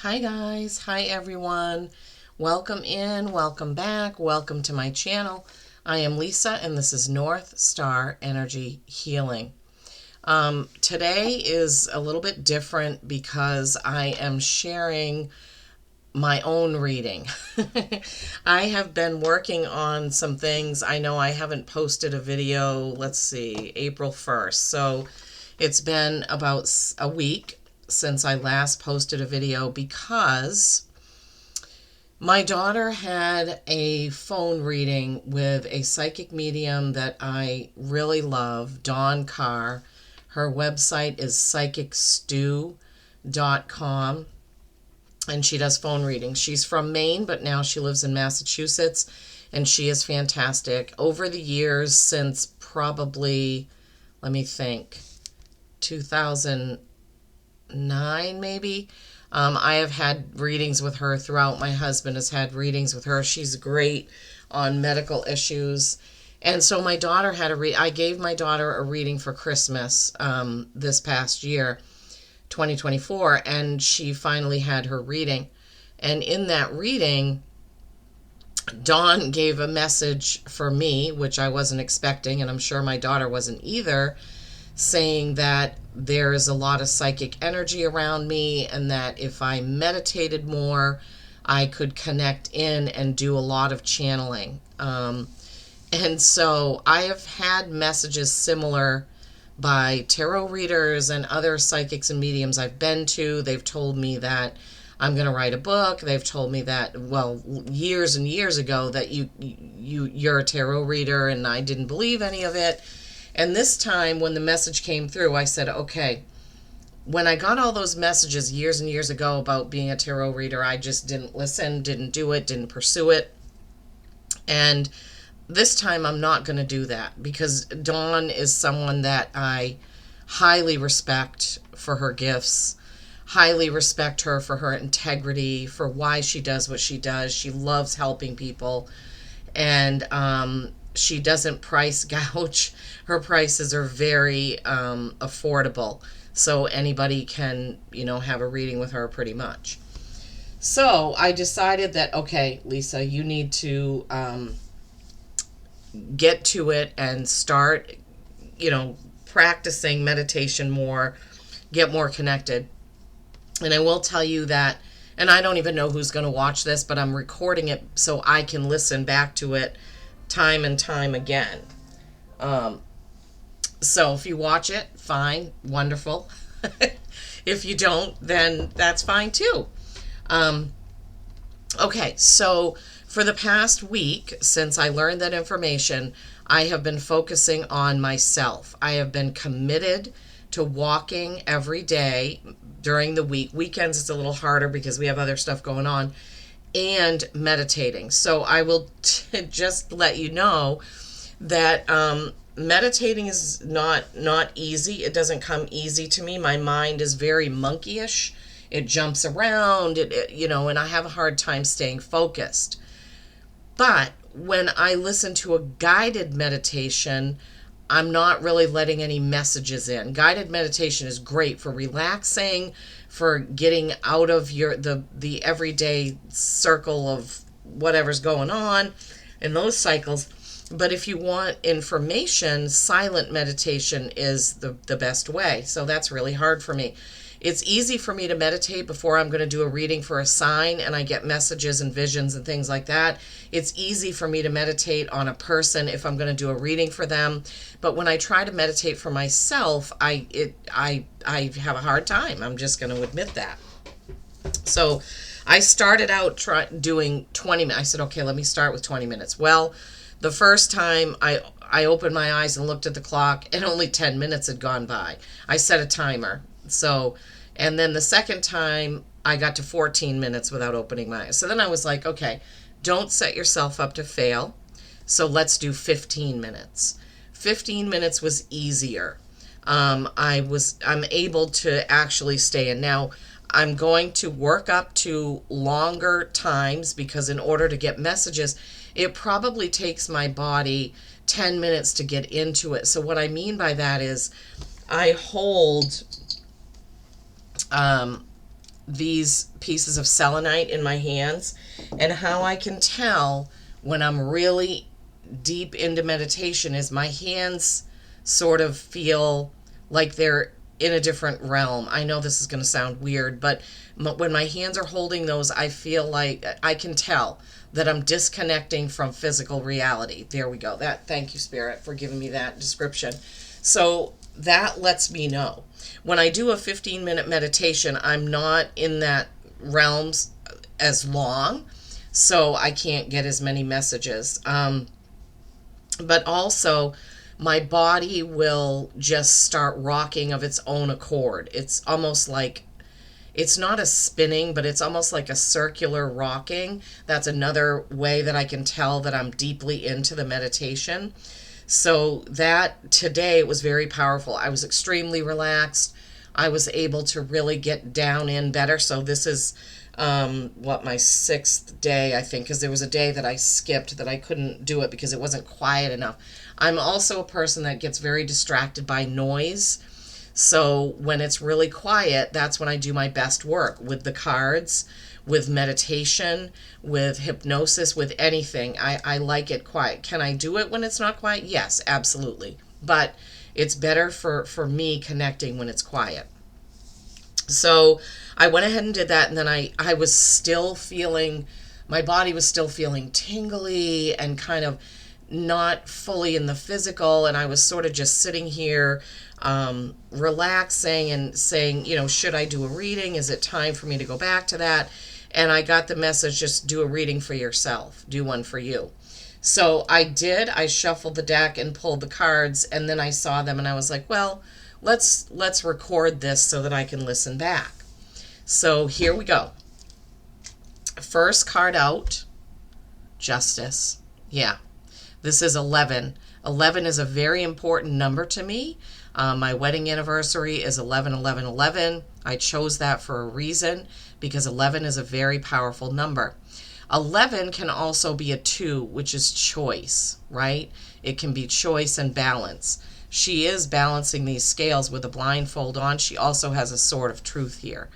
Hi guys, hi everyone. Welcome in, welcome back, welcome to my channel. I am Lisa and this is North Star Energy Healing. Today is a little bit different because I am sharing my own reading. I have been working on some things. I know I haven't posted a video, let's see, April 1st. So it's been about a week since I last posted a video because my daughter had a phone reading with a psychic medium that I really love, Dawn Carr. Her website is psychicstew.com and she does phone readings. She's from Maine, but now she lives in Massachusetts and she is fantastic. Over the years, since probably, let me think, 2009 maybe, I have had readings with her throughout. My husband has had readings with her. She's great on medical issues. And so my daughter had I gave my daughter a reading for Christmas this past year, 2024, and she finally had her reading. And in that reading, Dawn gave a message for me, which I wasn't expecting, and I'm sure my daughter wasn't either, saying that there is a lot of psychic energy around me and that if I meditated more, I could connect in and do a lot of channeling. And so I have had messages similar by tarot readers and other psychics and mediums I've been to. They've told me that I'm going to write a book. They've told me that, well, years and years ago, that you're a tarot reader, and I didn't believe any of it. And this time when the message came through, I said, okay, when I got all those messages years and years ago about being a tarot reader, I just didn't listen, didn't do it, didn't pursue it. And this time I'm not going to do that because Dawn is someone that I highly respect for her gifts, highly respect her for her integrity, for why she does what she does. She loves helping people, and she doesn't price gouge. Her prices are very affordable, so anybody can, have a reading with her pretty much. So I decided that, okay, Lisa, you need to get to it and start, practicing meditation more, get more connected. And I will tell you that, and I don't even know who's going to watch this, but I'm recording it so I can listen back to it time and time again. So if you watch it, fine, wonderful. If you don't, then that's fine too. Okay, so for the past week, since I learned that information, I have been focusing on myself. I have been committed to walking every day during the week. Weekends it's a little harder because we have other stuff going on, and meditating. So I will just let you know that meditating is not easy. It doesn't come easy to me. My mind is very monkeyish. It jumps around, and I have a hard time staying focused. But when I listen to a guided meditation, I'm not really letting any messages in. Guided meditation is great for relaxing, for getting out of the everyday circle of whatever's going on in those cycles. But if you want information, silent meditation is the best way. So that's really hard for me. It's easy for me to meditate before I'm going to do a reading for a sign and I get messages and visions and things like that. It's easy for me to meditate on a person if I'm going to do a reading for them. But when I try to meditate for myself, I have a hard time. I'm just going to admit that. So I started out doing 20 minutes. I said, okay, let me start with 20 minutes. Well, the first time I opened my eyes and looked at the clock and only 10 minutes had gone by. I set a timer. So, and then the second time I got to 14 minutes without opening my eyes. So then I was like, okay, don't set yourself up to fail. So let's do 15 minutes. 15 minutes was easier. I'm able to actually stay in. Now, I'm going to work up to longer times because in order to get messages, it probably takes my body 10 minutes to get into it. So what I mean by that is I hold these pieces of selenite in my hands, and how I can tell when I'm really deep into meditation is my hands sort of feel like they're in a different realm. I know this is going to sound weird, but when my hands are holding those, I feel like I can tell that I'm disconnecting from physical reality. There we go. That, thank you, Spirit, for giving me that description. So that lets me know. When I do a 15-minute meditation, I'm not in that realms as long, so I can't get as many messages. But also, my body will just start rocking of its own accord. It's almost like, it's not a spinning, but it's almost like a circular rocking. That's another way that I can tell that I'm deeply into the meditation. So that today was very powerful. I was extremely relaxed. I was able to really get down in better. So this is my 6th day, I think, because there was a day that I skipped that I couldn't do it because it wasn't quiet enough. I'm also a person that gets very distracted by noise. So when it's really quiet, that's when I do my best work with the cards, with meditation, with hypnosis, with anything. I like it quiet. Can I do it when it's not quiet? Yes, absolutely. But it's better for me connecting when it's quiet. So I went ahead and did that, and then I was still feeling, my body was still feeling tingly and kind of not fully in the physical, and I was sort of just sitting here relaxing and saying, should I do a reading? Is it time for me to go back to that? And I got the message, just do a reading for yourself. Do one for you. So I did. I shuffled the deck and pulled the cards, and then I saw them, and I was like, well, let's record this so that I can listen back. So here we go. First card out, Justice. Yeah, this is 11. 11 is a very important number to me. My wedding anniversary is 11/11/11. I chose that for a reason because 11 is a very powerful number. 11 can also be a 2, which is choice, right? It can be choice and balance. She is balancing these scales with a blindfold on. She also has a sword of truth here.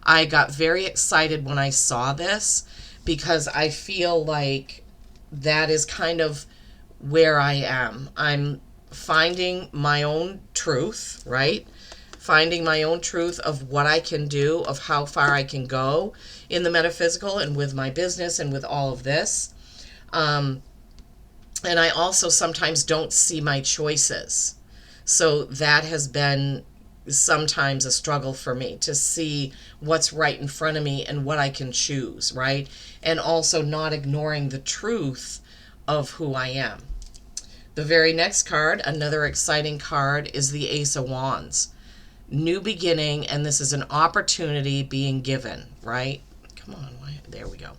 I got very excited when I saw this because I feel like that is kind of where I am. I'm finding my own truth, right? Finding my own truth of what I can do, of how far I can go in the metaphysical and with my business and with all of this. And I also sometimes don't see my choices. So that has been sometimes a struggle for me to see what's right in front of me and what I can choose, right? And also not ignoring the truth of who I am. The very next card, another exciting card, is the Ace of Wands. New beginning, and this is an opportunity being given, right? Come on, there we go.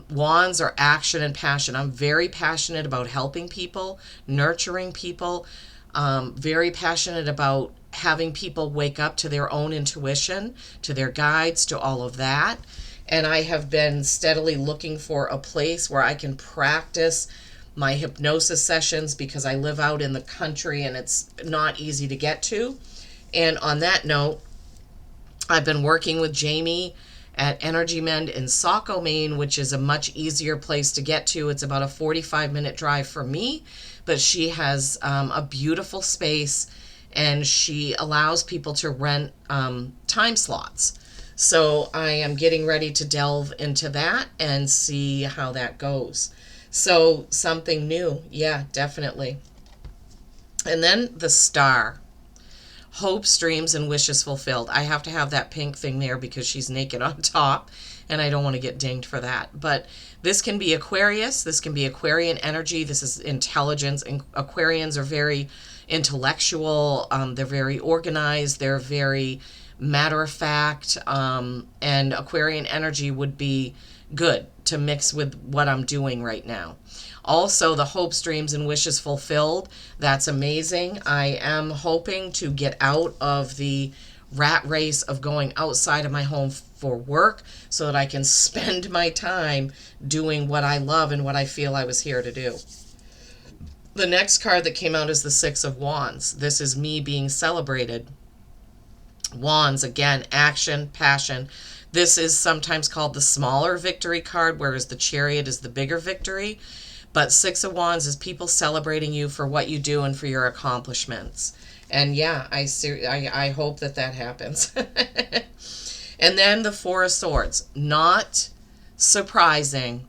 Wands are action and passion. I'm very passionate about helping people, nurturing people, very passionate about having people wake up to their own intuition, to their guides, to all of that. And I have been steadily looking for a place where I can practice my hypnosis sessions because I live out in the country and it's not easy to get to. And on that note, I've been working with Jamie at Energy Mend in Saco, Maine, which is a much easier place to get to. It's about a 45-minute drive for me, but she has a beautiful space and she allows people to rent time slots. So I am getting ready to delve into that and see how that goes. So something new, yeah, definitely. And then the Star. Hopes, dreams, and wishes fulfilled. I have to have that pink thing there because she's naked on top, and I don't want to get dinged for that. But this can be Aquarius. This can be Aquarian energy. This is intelligence. And Aquarians are very intellectual. They're very organized. They're very matter of fact. And Aquarian energy would be good to mix with what I'm doing right now. Also, the hopes, dreams, and wishes fulfilled. That's amazing. I am hoping to get out of the rat race of going outside of my home for work so that I can spend my time doing what I love and what I feel I was here to do. The next card that came out is the Six of Wands. This is me being celebrated. Wands, again, action, passion. This is sometimes called the smaller victory card, whereas the Chariot is the bigger victory. But Six of Wands is people celebrating you for what you do and for your accomplishments. And yeah, I hope that that happens. And then the Four of Swords. Not surprising,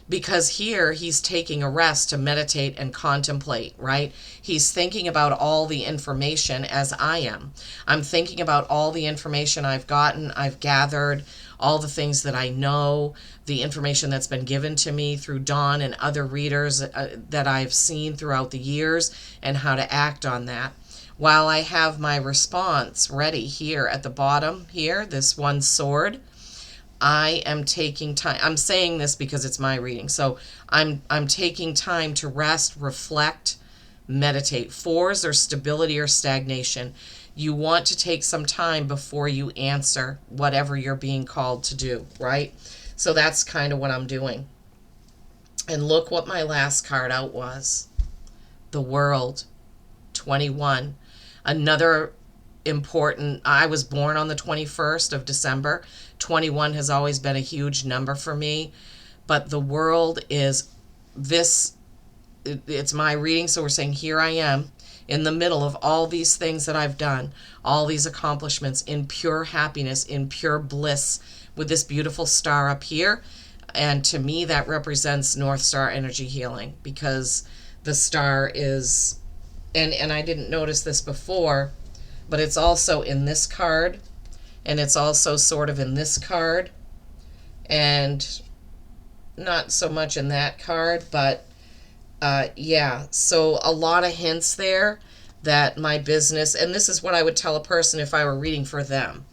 because here he's taking a rest to meditate and contemplate, right? He's thinking about all the information, as I am. I'm thinking about all the information I've gotten, I've gathered, all the things that I know, the information that's been given to me through Dawn and other readers that I've seen throughout the years, and how to act on that. While I have my response ready here at the bottom here, this one sword, I am taking time. I'm saying this because it's my reading. So I'm taking time to rest, reflect, meditate. Fours are stability or stagnation. You want to take some time before you answer whatever you're being called to do, right? So that's kind of what I'm doing. And look what my last card out was. The World, 21. Another important, I was born on the 21st of December. 21 has always been a huge number for me, but the World is this, it's my reading. So we're saying, here I am in the middle of all these things that I've done, all these accomplishments, in pure happiness, in pure bliss, with this beautiful star up here. And to me, that represents North Star energy healing, because the star is, and I didn't notice this before, but it's also in this card, and it's also sort of in this card, and not so much in that card, but yeah, so a lot of hints there that my business, and this is what I would tell a person if I were reading for them,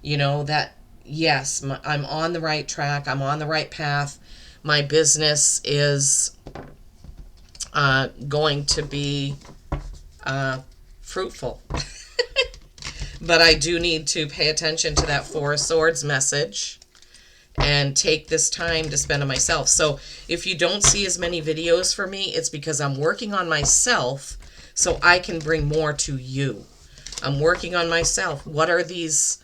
you know, that yes, I'm on the right track, I'm on the right path, my business is going to be fruitful. But I do need to pay attention to that Four of Swords message and take this time to spend on myself. So if you don't see as many videos for me, it's because I'm working on myself so I can bring more to you. I'm working on myself. What are these,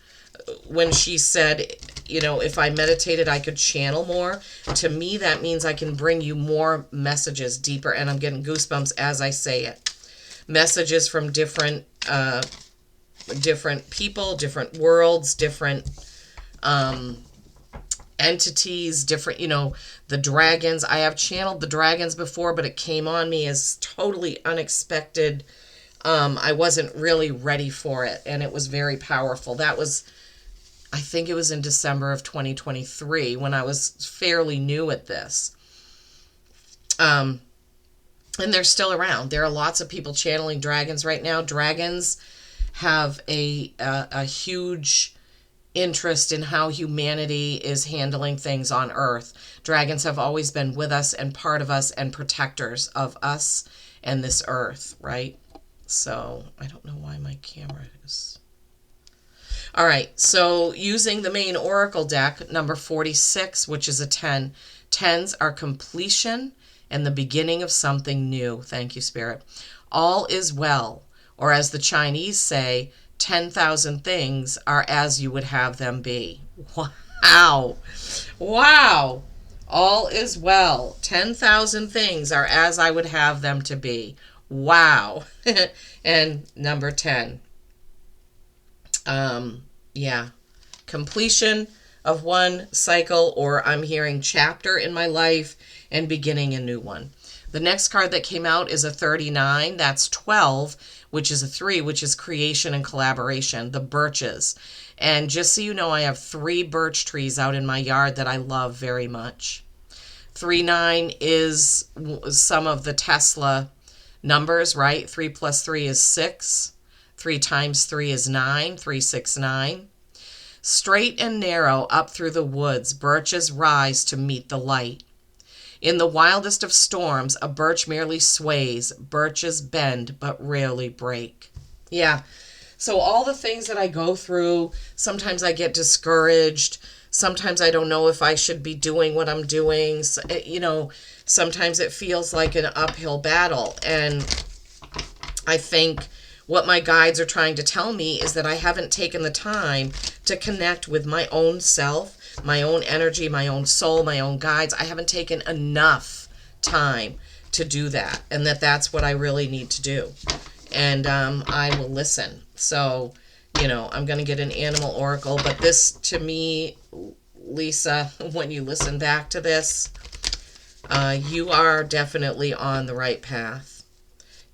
when she said, you know, if I meditated, I could channel more. To me, that means I can bring you more messages deeper, and I'm getting goosebumps as I say it. Messages from different people, different worlds, different entities, different, you know, the dragons. I have channeled the dragons before, but it came on me as totally unexpected. I wasn't really ready for it, and it was very powerful. That was, I think it was in December of 2023 when I was fairly new at this. And they're still around. There are lots of people channeling dragons right now. Dragons have a huge interest in how humanity is handling things on Earth. Dragons have always been with us and part of us and protectors of us and this Earth, right? So I don't know why my camera is... All right, so using the main Oracle deck, number 46, which is a 10. 10s are completion and the beginning of something new. Thank you, Spirit. All is well, or as the Chinese say, 10,000 things are as you would have them be. Wow. Wow. All is well. 10,000 things are as I would have them to be. Wow. And number 10. Yeah. Completion of one cycle, or I'm hearing chapter in my life and beginning a new one. The next card that came out is a 39. That's 12, which is a 3, which is creation and collaboration, the birches. And just so you know, I have 3 birch trees out in my yard that I love very much. 39 is some of the Tesla numbers, right? 3 plus 3 is 6. 3 times 3 is 9. 3, 6, 9. Straight and narrow up through the woods, birches rise to meet the light. In the wildest of storms, a birch merely sways. Birches bend but rarely break. Yeah. So all the things that I go through, sometimes I get discouraged. Sometimes I don't know if I should be doing what I'm doing. You know, sometimes it feels like an uphill battle. And I think What my guides are trying to tell me is that I haven't taken the time to connect with my own self, my own energy, my own soul, my own guides. I haven't taken enough time to do that, and that's what I really need to do. And I will listen. So, I'm going to get an animal oracle, but this to me, Lisa, when you listen back to this, you are definitely on the right path.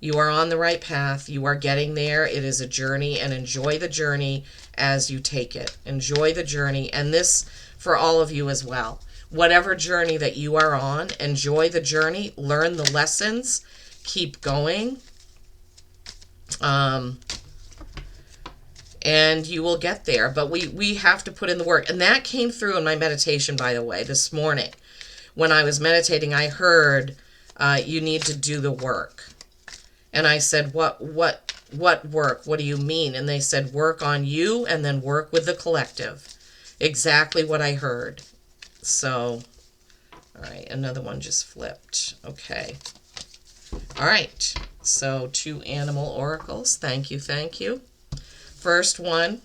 You are on the right path. You are getting there. It is a journey, and enjoy the journey as you take it. Enjoy the journey. And this for all of you as well. Whatever journey that you are on, enjoy the journey, learn the lessons, keep going. And you will get there. But we have to put in the work. And that came through in my meditation, by the way, this morning. When I was meditating, I heard you need to do the work. And I said, what work? What do you mean? And they said, work on you and then work with the collective. Exactly what I heard. So, all right, another one just flipped. Okay. All right, so 2 animal oracles. Thank you, thank you. First one,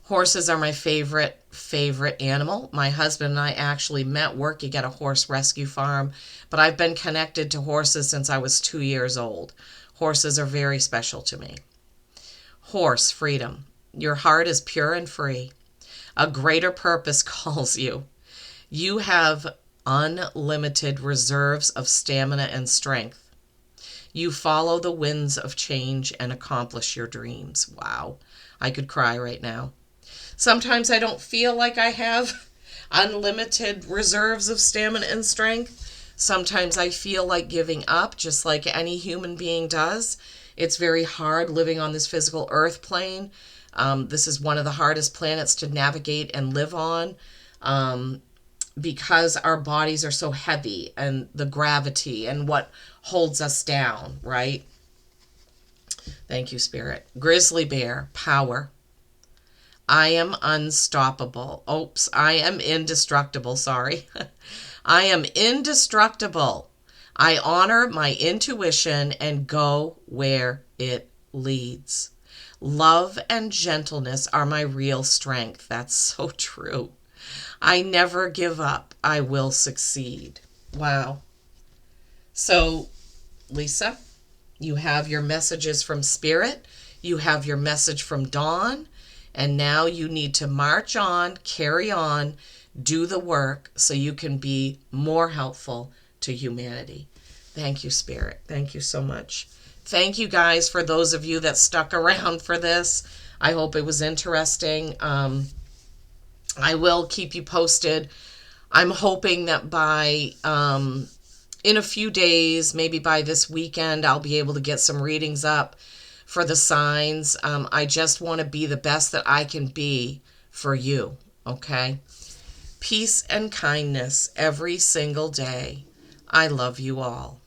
horses are my favorite animal. My husband and I actually met working at a horse rescue farm, but I've been connected to horses since I was 2 years old. Horses are very special to me. Horse, freedom. Your heart is pure and free. A greater purpose calls you. You have unlimited reserves of stamina and strength. You follow the winds of change and accomplish your dreams. Wow, I could cry right now. Sometimes I don't feel like I have unlimited reserves of stamina and strength. Sometimes I feel like giving up, just like any human being does. It's very hard living on this physical earth plane. This is one of the hardest planets to navigate and live on because our bodies are so heavy, and the gravity and what holds us down, right? Thank you, Spirit. Grizzly bear, power. I am unstoppable. Oops, I am indestructible. Sorry. I am indestructible. I honor my intuition and go where it leads. Love and gentleness are my real strength. That's so true. I never give up. I will succeed. Wow. So, Lisa, you have your messages from Spirit. You have your message from Dawn. And now you need to march on, carry on, do the work so you can be more helpful to humanity. Thank you, Spirit. Thank you so much. Thank you, guys, for those of you that stuck around for this. I hope it was interesting. I will keep you posted. I'm hoping that by in a few days, maybe by this weekend, I'll be able to get some readings up for the signs. I just want to be the best that I can be for you, okay? Peace and kindness every single day. I love you all.